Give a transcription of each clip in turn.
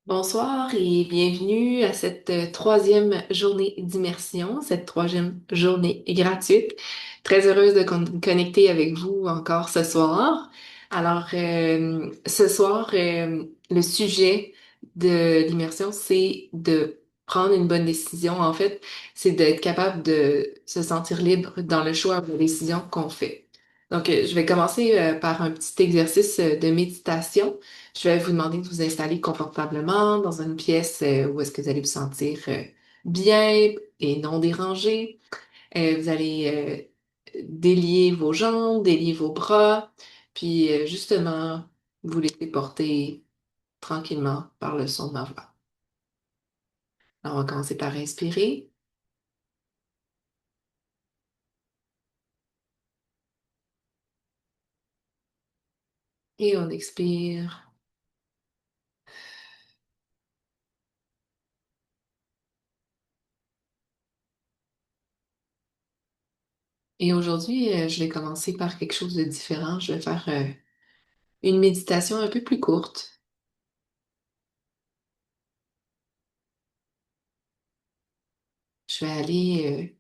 Bonsoir et bienvenue à cette troisième journée d'immersion, cette troisième journée gratuite. Très heureuse de connecter avec vous encore ce soir. Alors, ce soir, le sujet de l'immersion, c'est de prendre une bonne décision. En fait, c'est d'être capable de se sentir libre dans le choix de la décision qu'on fait. Donc, je vais commencer par un petit exercice de méditation. Je vais vous demander de vous installer confortablement dans une pièce où est-ce que vous allez vous sentir bien et non dérangé. Vous allez délier vos jambes, délier vos bras, puis justement vous laisser porter tranquillement par le son de ma voix. Alors, on va commencer par inspirer et on expire. Et aujourd'hui, je vais commencer par quelque chose de différent. Je vais faire une méditation un peu plus courte. Je vais aller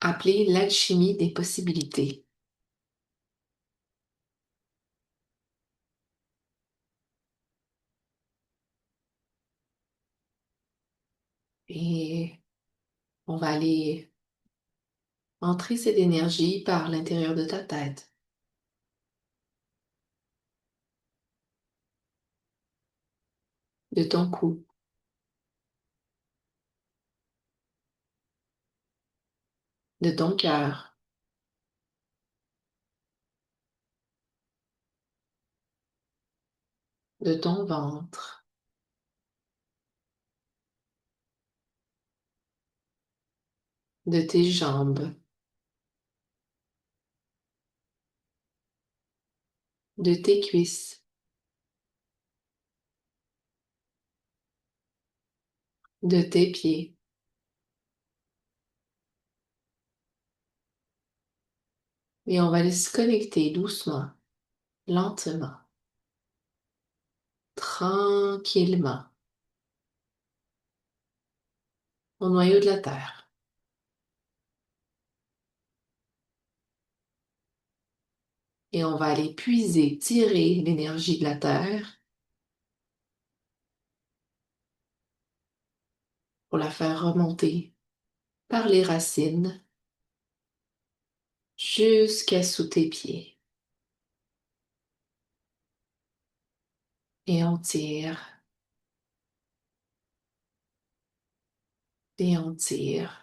appeler l'alchimie des possibilités. Et on va aller entrer cette énergie par l'intérieur de ta tête, de ton cou, de ton cœur, de ton ventre, de tes jambes, de tes cuisses, de tes pieds. Et on va aller se connecter doucement, lentement, tranquillement au noyau de la Terre. Et on va aller puiser, tirer l'énergie de la Terre pour la faire remonter par les racines jusqu'à sous tes pieds. Et on tire, et on tire,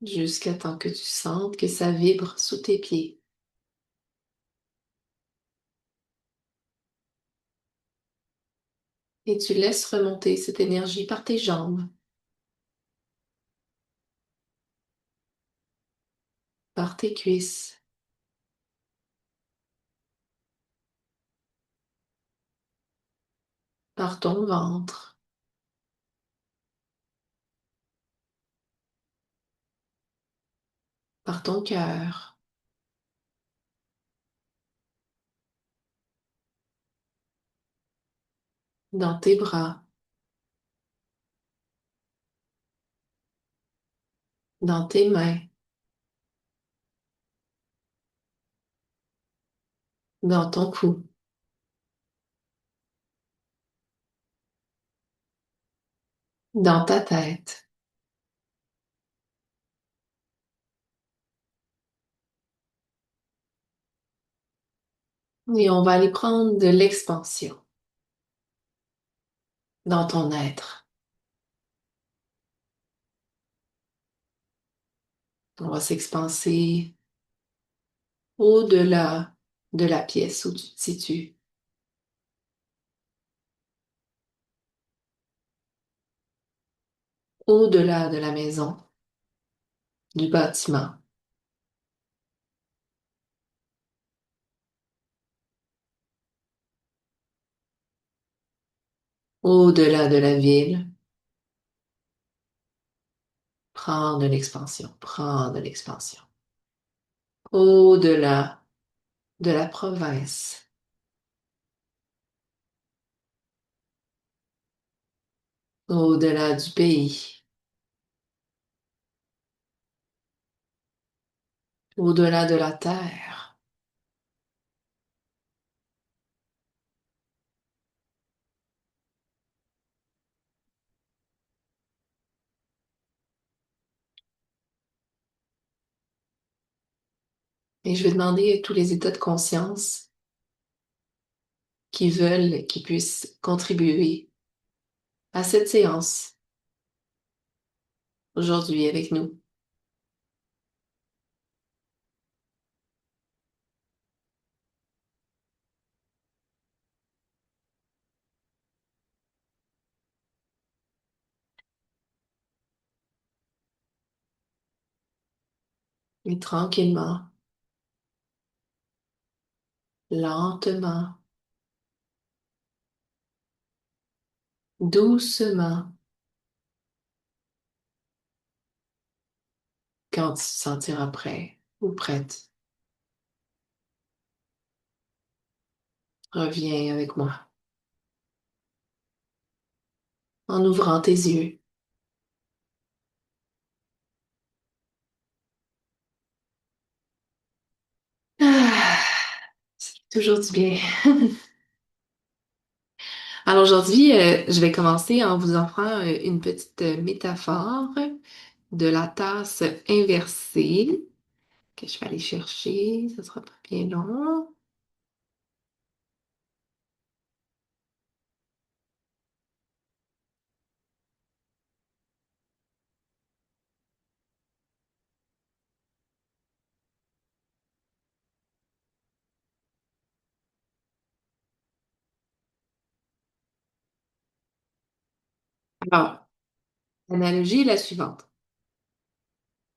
jusqu'à temps que tu sentes que ça vibre sous tes pieds. Et tu laisses remonter cette énergie par tes jambes, par tes cuisses, par ton ventre, par ton cœur, dans tes bras, dans tes mains, dans ton cou, dans ta tête. Et on va aller prendre de l'expansion dans ton être. On va s'expanser au-delà de la pièce où tu te situes, au-delà de la maison, du bâtiment, au-delà de la ville. Prends de l'expansion, prends de l'expansion. Au-delà de la province, au-delà du pays, au-delà de la terre. Et je vais demander à tous les états de conscience qui veulent, qui puissent contribuer à cette séance aujourd'hui avec nous. Et tranquillement, lentement, doucement, quand tu te sentiras prêt ou prête, reviens avec moi en ouvrant tes yeux. Ah, c'est toujours du bien. Alors aujourd'hui, je vais commencer en vous offrant une petite métaphore de la tasse inversée que je vais aller chercher. Ça sera pas bien long. Alors, l'analogie est la suivante.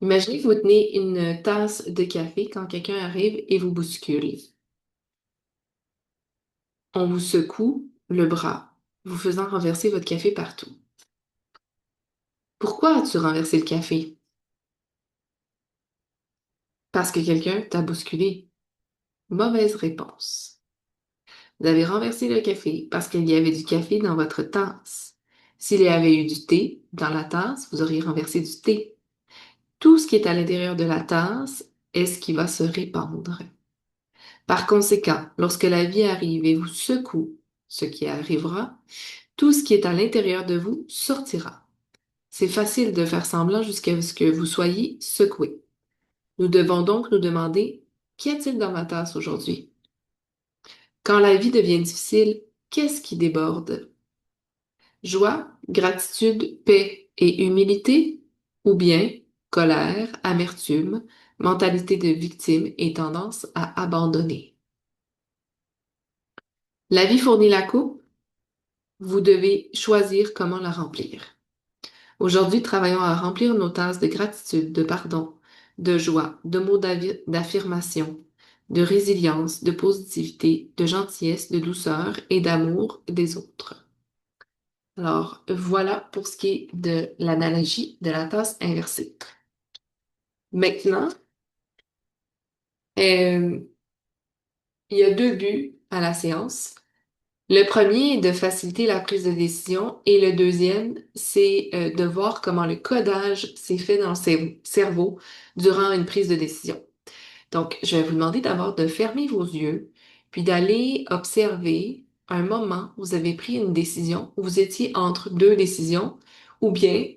Imaginez que vous tenez une tasse de café quand quelqu'un arrive et vous bouscule. On vous secoue le bras, vous faisant renverser votre café partout. Pourquoi as-tu renversé le café? Parce que quelqu'un t'a bousculé. Mauvaise réponse. Vous avez renversé le café parce qu'il y avait du café dans votre tasse. S'il y avait eu du thé dans la tasse, vous auriez renversé du thé. Tout ce qui est à l'intérieur de la tasse est ce qui va se répandre. Par conséquent, lorsque la vie arrive et vous secoue, ce qui arrivera, tout ce qui est à l'intérieur de vous sortira. C'est facile de faire semblant jusqu'à ce que vous soyez secoué. Nous devons donc nous demander, qu'y a-t-il dans ma tasse aujourd'hui? Quand la vie devient difficile, qu'est-ce qui déborde? Joie, gratitude, paix et humilité? Ou bien colère, amertume, mentalité de victime et tendance à abandonner? La vie fournit la coupe, vous devez choisir comment la remplir. Aujourd'hui, travaillons à remplir nos tasses de gratitude, de pardon, de joie, de mots d'affirmation, de résilience, de positivité, de gentillesse, de douceur et d'amour des autres. Alors, voilà pour ce qui est de l'analogie de la tasse inversée. Maintenant, euh, il y a deux buts à la séance. Le premier est de faciliter la prise de décision et le deuxième, c'est de voir comment le codage s'est fait dans le cerveau durant une prise de décision. Donc, je vais vous demander d'abord de fermer vos yeux, puis d'aller observer un moment où vous avez pris une décision, où vous étiez entre deux décisions, ou bien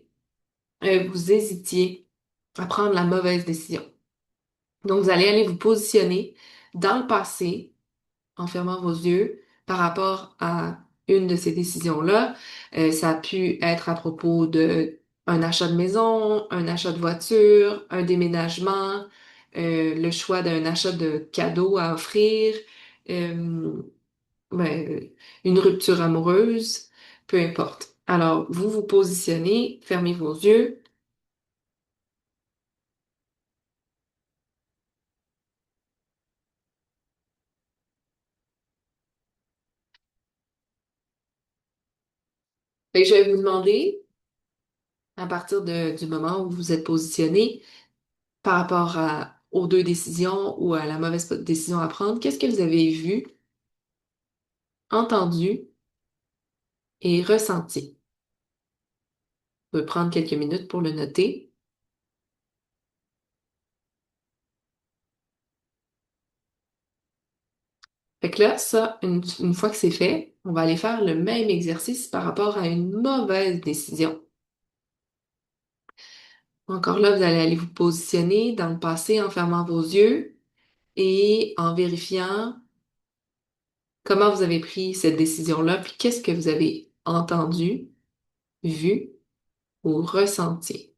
vous hésitiez à prendre la mauvaise décision. Donc, vous allez aller vous positionner dans le passé en fermant vos yeux par rapport à une de ces décisions-là. Ça a pu être à propos de un achat de maison, un achat de voiture, un déménagement, le choix d'un achat de cadeaux à offrir, euh, ben, une rupture amoureuse, peu importe. Alors, vous vous positionnez, fermez vos yeux. Et je vais vous demander, à partir du moment où vous êtes positionné, par rapport aux deux décisions ou à la mauvaise décision à prendre, qu'est-ce que vous avez vu, entendu et ressenti? Vous pouvez prendre quelques minutes pour le noter. Fait que là, ça, une fois que c'est fait, on va aller faire le même exercice par rapport à une mauvaise décision. Encore là, vous allez aller vous positionner dans le passé en fermant vos yeux et en vérifiant comment vous avez pris cette décision-là, puis qu'est-ce que vous avez entendu, vu ou ressenti.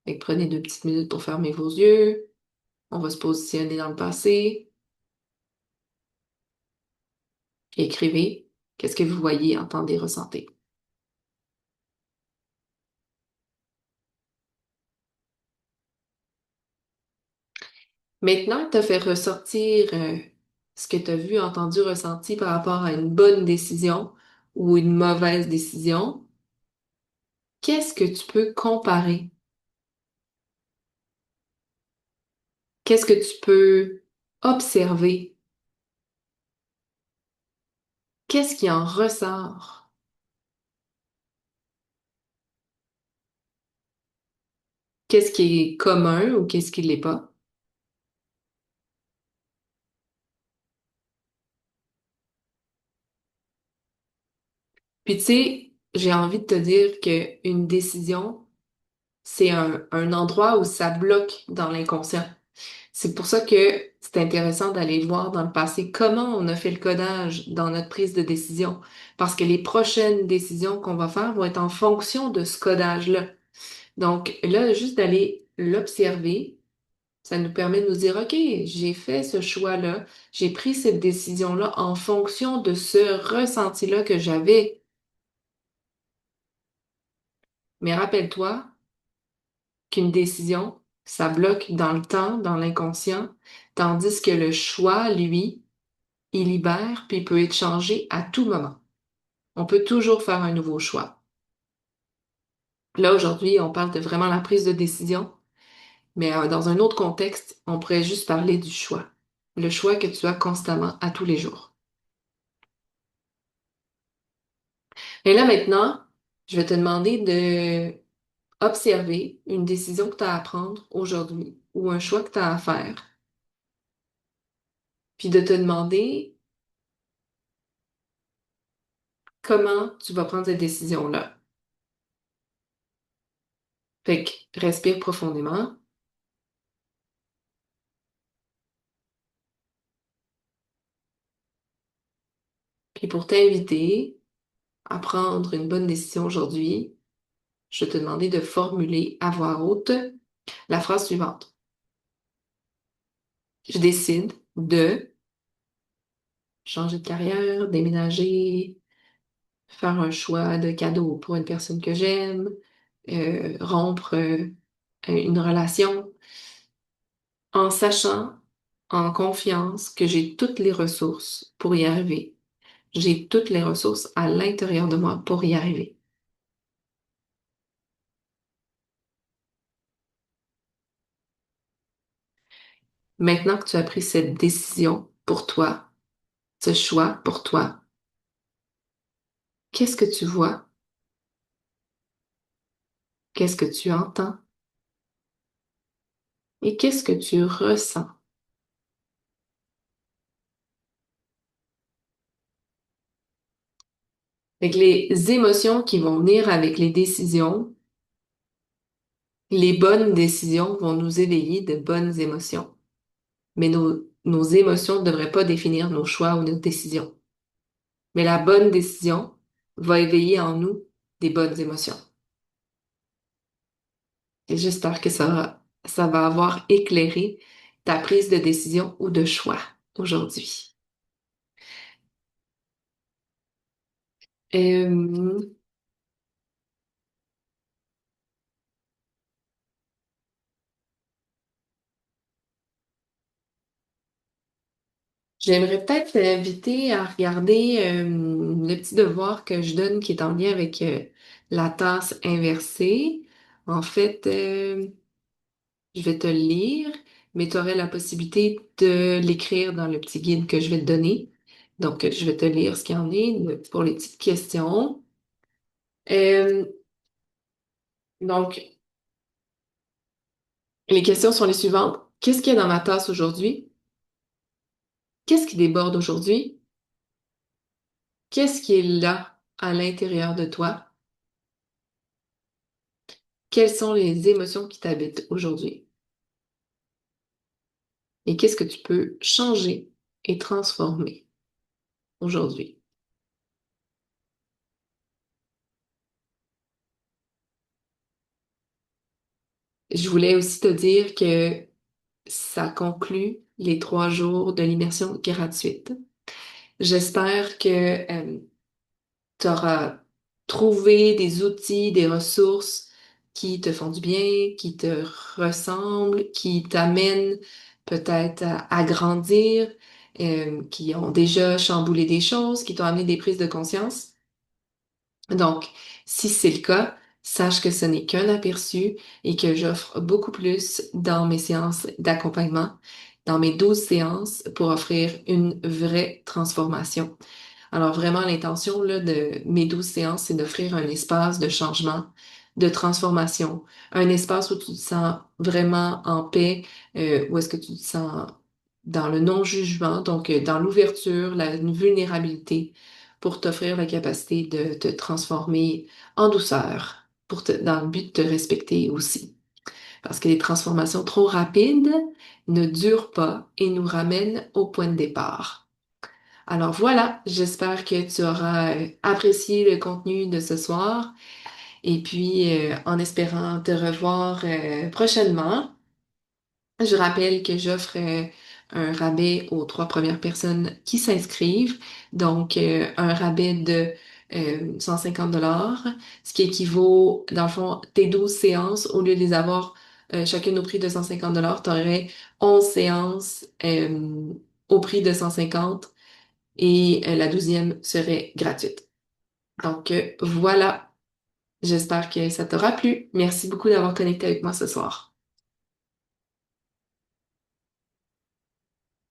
Fait que prenez 2 petites minutes pour fermer vos yeux. On va se positionner dans le passé. Puis écrivez qu'est-ce que vous voyez, entendez, ressentez. Maintenant que tu as fait ressortir ce que tu as vu, entendu, ressenti par rapport à une bonne décision ou une mauvaise décision, qu'est-ce que tu peux comparer? Qu'est-ce que tu peux observer? Qu'est-ce qui en ressort? Qu'est-ce qui est commun ou qu'est-ce qui l'est pas? Puis tu sais, j'ai envie de te dire qu'une décision, c'est un endroit où ça bloque dans l'inconscient. C'est pour ça que c'est intéressant d'aller voir dans le passé comment on a fait le codage dans notre prise de décision. Parce que les prochaines décisions qu'on va faire vont être en fonction de ce codage-là. Donc là, juste d'aller l'observer, ça nous permet de nous dire, OK, j'ai fait ce choix-là, j'ai pris cette décision-là en fonction de ce ressenti-là que j'avais. Mais rappelle-toi qu'une décision, ça bloque dans le temps, dans l'inconscient, tandis que le choix, lui, il libère, puis il peut être changé à tout moment. On peut toujours faire un nouveau choix. Là, aujourd'hui, on parle de vraiment la prise de décision, mais dans un autre contexte, on pourrait juste parler du choix. Le choix que tu as constamment à tous les jours. Et là, maintenant, je vais te demander de observer une décision que tu as à prendre aujourd'hui ou un choix que tu as à faire, puis de te demander comment tu vas prendre cette décision-là. Fait que respire profondément, puis pour t'inviter à prendre une bonne décision aujourd'hui, je vais te demander de formuler à voix haute la phrase suivante. Je décide de changer de carrière, déménager, faire un choix de cadeau pour une personne que j'aime, rompre une relation, en sachant, en confiance que j'ai toutes les ressources pour y arriver. J'ai toutes les ressources à l'intérieur de moi pour y arriver. Maintenant que tu as pris cette décision pour toi, ce choix pour toi, qu'est-ce que tu vois? Qu'est-ce que tu entends? Et qu'est-ce que tu ressens? Avec les émotions qui vont venir avec les décisions, les bonnes décisions vont nous éveiller de bonnes émotions. Mais nos émotions ne devraient pas définir nos choix ou nos décisions. Mais la bonne décision va éveiller en nous des bonnes émotions. Et j'espère que ça va avoir éclairé ta prise de décision ou de choix aujourd'hui. Euh, J'aimerais peut-être t'inviter à regarder le petit devoir que je donne qui est en lien avec la tasse inversée. En fait, je vais te le lire, mais tu aurais la possibilité de l'écrire dans le petit guide que je vais te donner. Donc, je vais te lire ce qu'il y en est pour les petites questions. Euh, Donc, les questions sont les suivantes. Qu'est-ce qu'il y a dans ma tasse aujourd'hui? Qu'est-ce qui déborde aujourd'hui? Qu'est-ce qui est là à l'intérieur de toi? Quelles sont les émotions qui t'habitent aujourd'hui? Et qu'est-ce que tu peux changer et transformer aujourd'hui? Je voulais aussi te dire que ça conclut les 3 jours de l'immersion gratuite. J'espère que tu auras trouvé des outils, des ressources qui te font du bien, qui te ressemblent, qui t'amènent peut-être à grandir, qui ont déjà chamboulé des choses, qui t'ont amené des prises de conscience. Donc, si c'est le cas, sache que ce n'est qu'un aperçu et que j'offre beaucoup plus dans mes séances d'accompagnement, dans mes 12 séances pour offrir une vraie transformation. Alors vraiment, l'intention là, de mes 12 séances, c'est d'offrir un espace de changement, de transformation, un espace où tu te sens vraiment en paix, où est-ce que tu te sens dans le non-jugement, donc dans l'ouverture, la vulnérabilité, pour t'offrir la capacité de te transformer en douceur, dans le but de te respecter aussi. Parce que les transformations trop rapides ne durent pas et nous ramènent au point de départ. Alors voilà, j'espère que tu auras apprécié le contenu de ce soir et puis en espérant te revoir prochainement, je rappelle que j'offre un rabais aux 3 premières personnes qui s'inscrivent, donc un rabais de 150 dollars, ce qui équivaut, dans le fond, tes 12 séances, au lieu de les avoir chacune au prix de 150 dollars, tu aurais 11 séances au prix de 150 et la 12e serait gratuite. Donc voilà, j'espère que ça t'aura plu. Merci beaucoup d'avoir connecté avec moi ce soir.